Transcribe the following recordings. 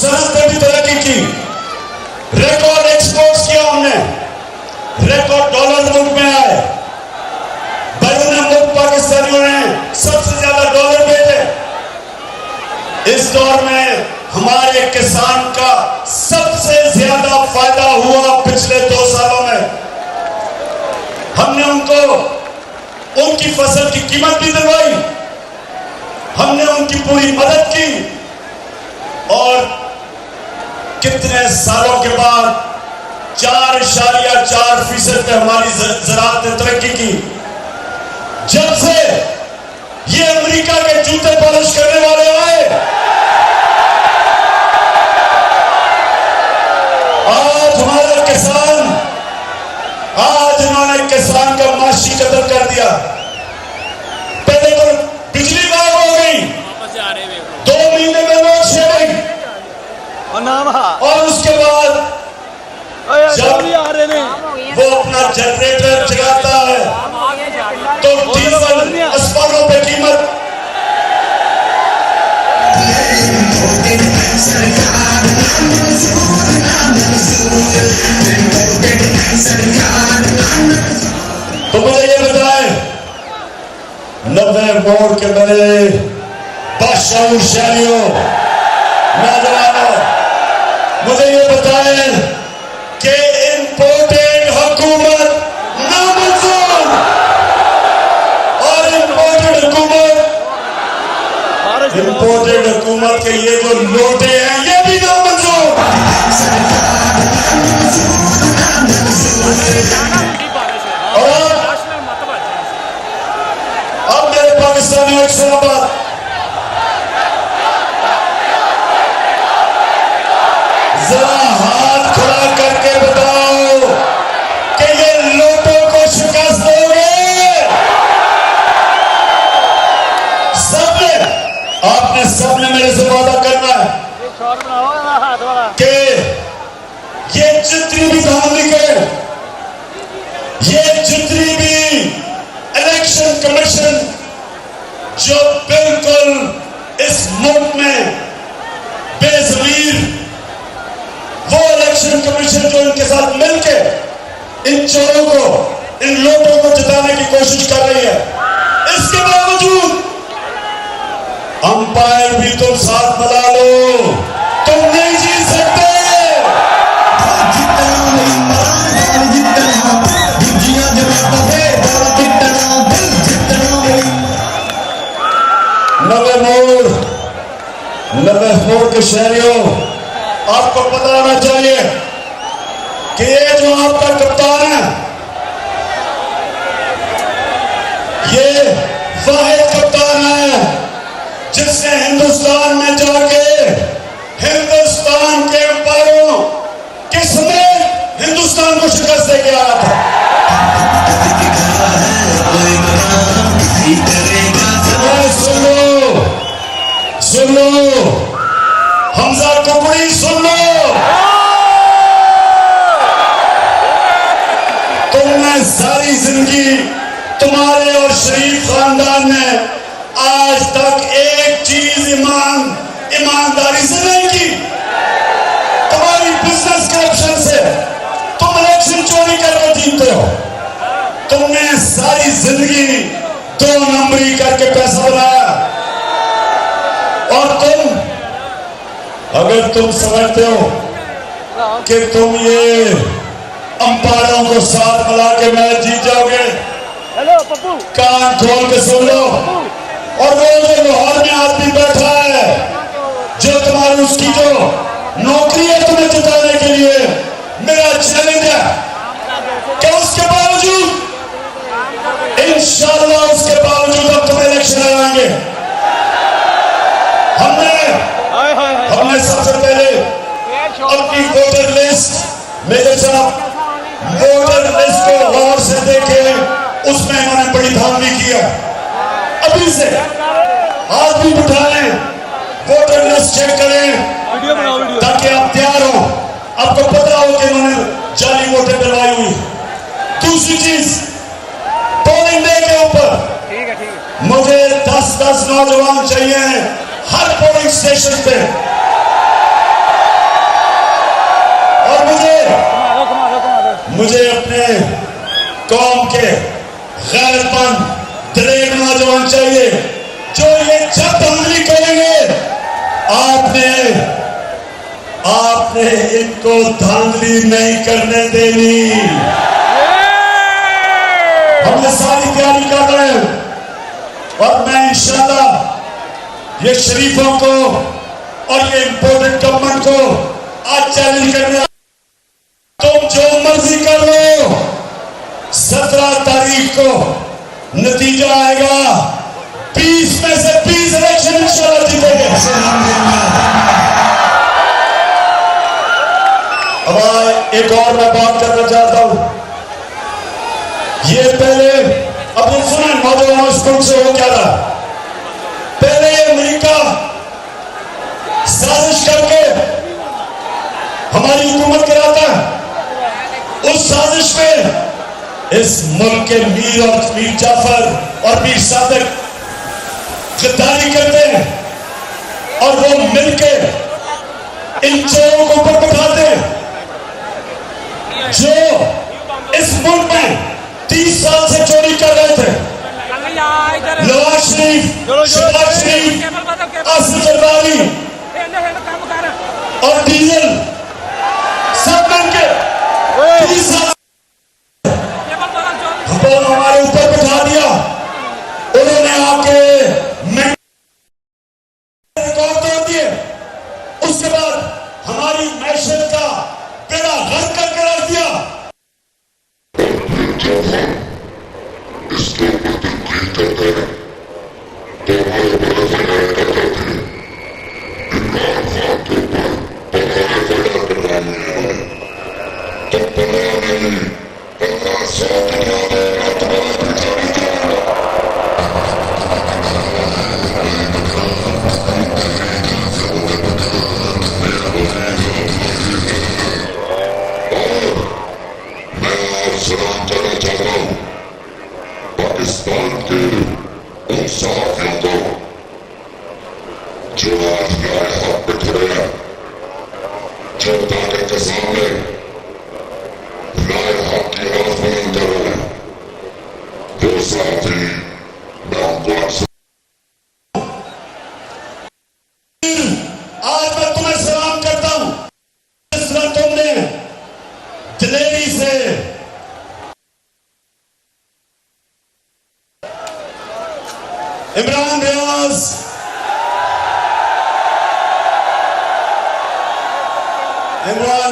सनत ने भी तरक्की की, रिकॉर्ड एक्सपोर्ट्स किया हमने, रिकॉर्ड डॉलर मुल्क में आए, बैरून मुल्क पाकिस्तानियों ने सबसे ज्यादा डॉलर भेजे। इस दौर में हमारे किसान का सबसे ज्यादा फायदा हुआ पिछले 2 सालों में। हमने उनको उनकी फसल की कीमत भी दिलवाई, हमने उनकी पूरी मदद की और कितने सालों के बाद 4.4% पे हमारी ज़राअत ने तरक्की की। जब से ये अमेरिका के जूते पॉलिश करने वाले आए, आज हमारे किसान, आज इन्होंने किसान का माशी कत्ल कर दिया। पहले तो बिजली गायब हो गई, 2 महीने में लोड शेडिंग, और उसके बाद जब वो अपना जनरेटर जगाता है तो डीजल 80 रुपए कीमत। तो मुझे ये बताएं, 90 मोड़ के मेरे बादशाह शहरियों, नौजवानों, मुझे ये बताएं कि इंपोर्टेड हुकूमत नामंजूर और इंपोर्टेड हुकूमत के ये जो लोटे हैं ये भी नामंजूर। और अब मेरे पाकिस्तानियों एक सुनो बात, जरा हाथ खड़ा करके बताओ कि ये लोटों को शिकस्त दोगे? सबने, आपने सबने मेरे से वादा करना है कि ये जितनी भी धांधली है, ये जितनी भी इलेक्शन कमीशन जो बिल्कुल इस मुल्क में बेज़मीर, वो इलेक्शन कमीशन जो इनके साथ मिलके इन चोरों को, इन लोगों को जिताने की कोशिश कर रही है, इसके बावजूद अंपायर भी तुम साथ मिला लो, तुम नहीं जीत सकते। नवे मोड़ के शहरियों, आपको पता होना चाहिए कि ये जो आपका कप्तान है, ये वाहिद कप्तान है जिसने हिंदुस्तान में जाके हिंदुस्तान के अंपायरों के समेत हिंदुस्तान को शिकस्त दे के आया था। सुन लो हमजा कुकड़ी, सुन लो, तुमने सारी जिंदगी, तुम्हारे और शरीफ खानदान ने आज तक एक चीज ईमानदारी से नहीं की। तुम्हारी बिजनेस करप्शन से तुम इलेक्शन चोरी करके जीतते हो। तुमने सारी जिंदगी 2 नंबरी करके पैसा बनाया, और तुम, अगर तुम समझते हो कि तुम ये अंपायरों को साथ मिला के मैच जीत जाओगे, कान खोल के सुन लो। और वो जो लाहौर में आदमी बैठा है, जो तुम्हारी उसकी जो नौकरी है तुम्हें जिताने के लिए, मेरा चैलेंज है कि उसके बावजूद, इंशाअल्लाह उसके बावजूद हम तुम्हें इलेक्शन लगाएंगे। हमने सबसे पहले अपनी वोटर लिस्ट, मेरे साहब वोटर लिस्ट को गौर से देखे, उसमें इन्होंने बड़ी धांधली किया। अभी से आज भी उठाएं, वोटर लिस्ट चेक करें ताकि आप तैयार हो, आपको पता हो कि इन्होंने जाली वोटें डलवाई हुई। दूसरी चीज, पोलिंग डे के ऊपर मुझे 10-10 नौजवान चाहिए हर पोलिंग स्टेशन पे। मुझे अपने कौम के गैरतमंद दलेर नौजवान चाहिए जो ये जब धांधली करेंगे आपने इनको धांधली नहीं करने देनी। हमने सारी तैयारी कर रहे हैं और मैं इंशाल्लाह ये शरीफों को और ये इंपोर्टेड गवर्नमेंट को आज चैलेंज करने, तुम जो मर्जी कर लो, 17 तारीख को नतीजा आएगा, 20 में से 20 इलेक्शन इंशाल्लाह जीतेंगे। अब एक और मैं बात करना चाहता हूं, ये पहले अपने सुना नौजवानों स्कूल से हो क्या रहा, पहले अमेरिका साजिश करके हमारी हुकूमत कराता है, उस साजिश में इस मुल्क के मीर और मीर जाफर और मीर सादिक गद्दारी करते हैं और वो मिलके इन चोरों को ऊपर बिठाते हैं जो इस मुल्क में 30 साल से चोरी कर रहे थे। नवाज शरीफ, शहबाज शरीफ, आसिफ जरदारी और डीजल सब मिलके 30 साल हमारे ऊपर बिठा दिया। उन्होंने आके रिकॉर्ड तोड़ दिए, उसके बाद हमारी मैशत का बेड़ा गर्क करके रख दिया। पाकिस्तान के उन सहाफियों को जो आज न्याय हक पे खड़े हैं, जो ताकत के सामने न्याय हक की आवाज बुलंद कर रहे हैं, वो सहाफी मैं उनको आज मैं तुम्हें सलाम करता हूं, जिस तरह तुमने दिलेरी से इमरान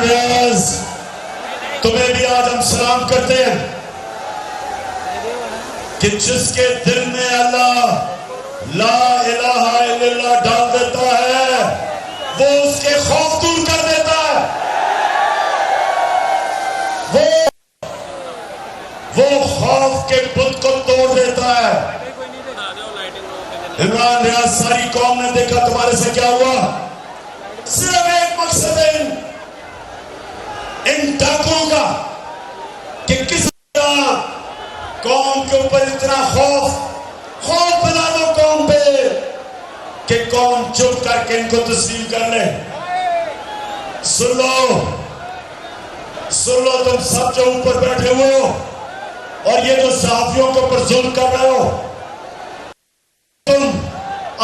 रियाज, तुम्हें भी आज हम सलाम करते हैं कि जिसके दिल में अल्लाह ला इलाहा इल्लल्लाह डाल देता है, वो उसके खौफ दूर कर देता है, वो खौफ के बुत को तोड़ देता है। इमरान रियाज, सारी कौम ने देखा तुम्हारे से क्या हुआ, सिर्फ एक मकसद है इन डाकुओं का कि किस तरह कौम के ऊपर इतना खौफ बना दो कौम पे कि कौम चुप करके इनको तस्लीम कर ले। सुन लो तुम सब जो ऊपर बैठे हुए हो और ये जो सहाफियों के ऊपर जुल्म कर रहे हो, तुम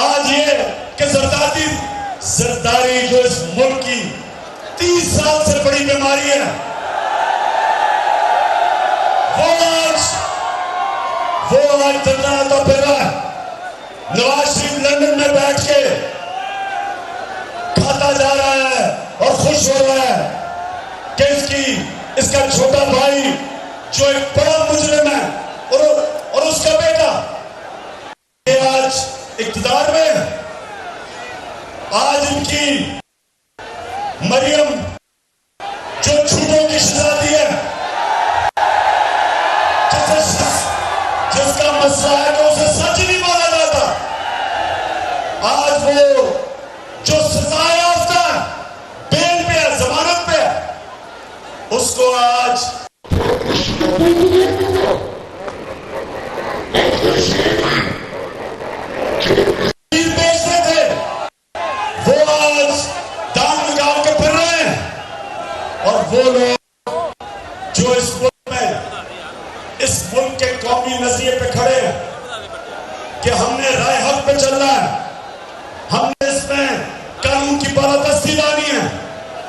आज ये कि जरदारी जो इस मुल्क की 30 साल से बड़ी बीमारी है, वो आज धरना तो फिर रहा है। नवाज शरीफ लंदन में बैठ के खाता जा रहा है और खुश हो रहा है कि इसका छोटा भाई जो एक बड़ा मुजरिम है और उसका बेटा ये आज इख्तिदार में, आज इनकी मरियम जो झूठों की सजा दी है, जिसका मसला है कि उसे सच नहीं माना जाता, आज वो जो सजा याफ्ता है, बेल पे है, जमानत पे है, उसको आज बेचते थे, वो आज दाम निकाल के फिर रहे हैं। और वो लोग जो इस कौमी नजरिए पे खड़े हैं कि हमने राय हक पे चलना है, हमने इसमें कानून की बालादस्ती लानी है,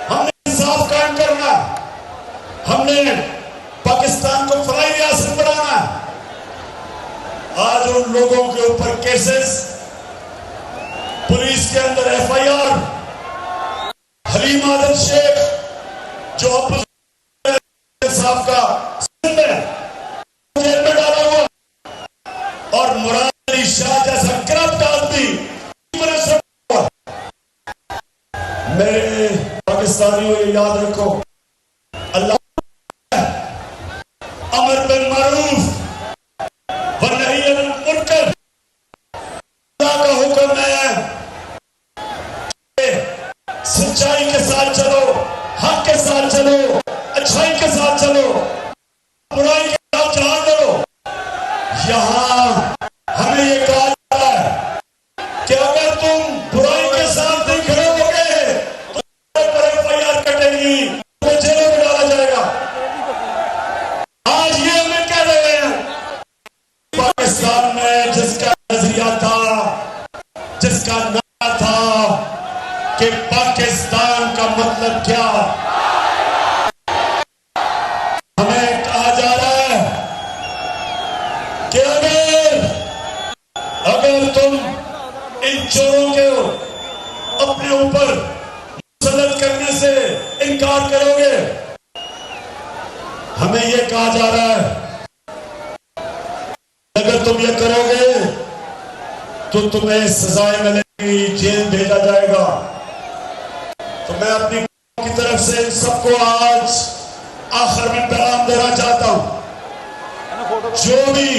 हमने इंसाफ कायम करना है, हमने पाकिस्तान को फलाई रियासत बनाना है। आज उन लोगों के ऊपर केसेस, पुलिस के अंदर FIR, हलीम आदम शेख जो साहब का जेल में डाला हुआ, और मुराद अली शाह जैसा करप्ट आदमी हुआ। मेरे पाकिस्तानियों ये याद रखो, अल्लाह अमर बिल मारूफ व नही अनिल मुनकर, अल्लाह का हुक्म है सच्चाई के साथ चलो, हक के साथ चलो, अच्छाई के साथ चलो, बुराई के साथ जहां करो। यहां हमें ये कहा जाता है कि अगर तुम बुराई के साथ नहीं खड़े होगे तो FIR कटेगी, तुम्हें जेलों में डाला जाएगा। आज ये हमें कह रहे हैं पाकिस्तान में जिसका नजरिया था, जिसका नारा था कि पाकिस्तान का मतलब क्या, हमें कहा जा रहा है कि अगर तुम इन चोरों को अपने ऊपर मुसल्लत करने से इनकार करोगे, हमें यह कहा जा रहा है अगर तुम ये करोगे तो तुम्हें सजाएं मिलेगी, जेल भेजा जाएगा। तो मैं अपनी की तरफ से सबको आज आखिर में पैगाम देना चाहता हूं, जो भी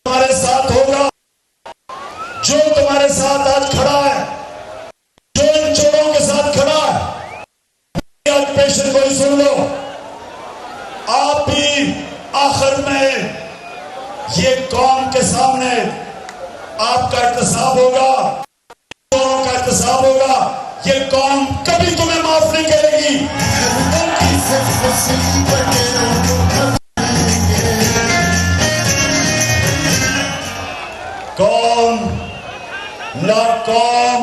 तुम्हारे साथ होगा, जो तुम्हारे साथ आज खड़ा है, जो इन चोरों के साथ खड़ा है, आज पेशन को ही सुन लो। आप भी आखिर में ये कौम के सामने आपका एहतसाब होगा, चोरों का एहतसाब होगा। ये कौम कभी तुम्हें माफ नहीं करेगी। कौम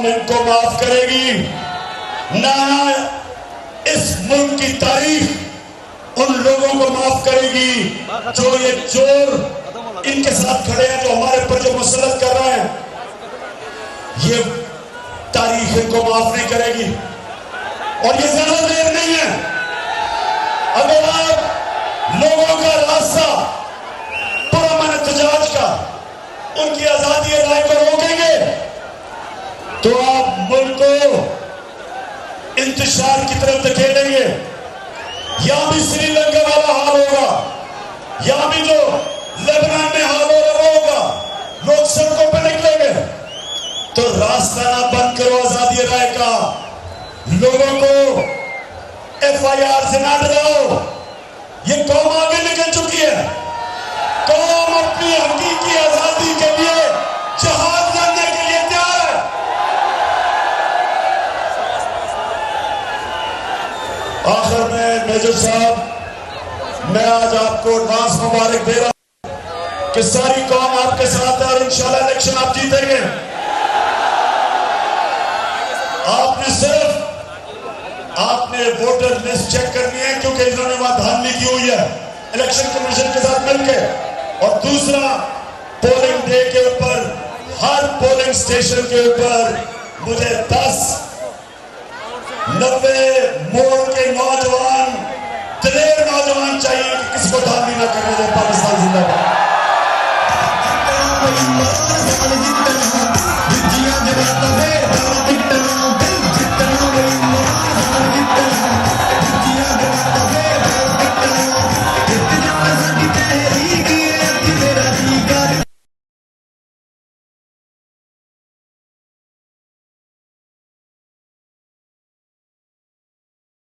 इनको माफ करेगी ना, इस मुल्क की तारीख उन लोगों को माफ करेगी जो ये चोर इनके साथ खड़े हैं, जो हमारे पर जो मुसल्लत कर रहे हैं, ये तारीख इनको माफ नहीं करेगी। और ये ज्यादा देर नहीं है। अगर आप लोगों का रास्ता पुरअमन एहतजाज का, उनकी आजादी राय को रोकेंगे तो आप मुल्क को इंतशार की तरफ धकेलेंगे। यहां भी श्रीलंका वाला हाल होगा, यहां भी जो लेबनान में हाल हो रहा होगा, लोग सड़कों पर निकलेंगे। तो रास्ता ना बंद करो आजादी राय का, लोगों को FIR से ना डराओ। ये कौम आगे निकल चुकी है, कौम अपनी हकीकी आजादी के लिए जहाज लड़ने के लिए तैयार है। आखिर में मेजर साहब, मैं आज आपको एडवांस मुबारक दे रहा हूं कि सारी कौम आपके साथ है और इंशाल्लाह इलेक्शन आप जीतेंगे। आपने वोटर लिस्ट चेक करनी है, क्योंकि इन्होंने वहां धांधली की हुई है इलेक्शन कमीशन के साथ मिलकर। और दूसरा, पोलिंग डे के ऊपर हर पोलिंग स्टेशन के ऊपर मुझे 10-90 मोड़ के नौजवान, दिलेर नौजवान चाहिए कि किसी को धांधली न करने दे। पाकिस्तान जिंदाबाद।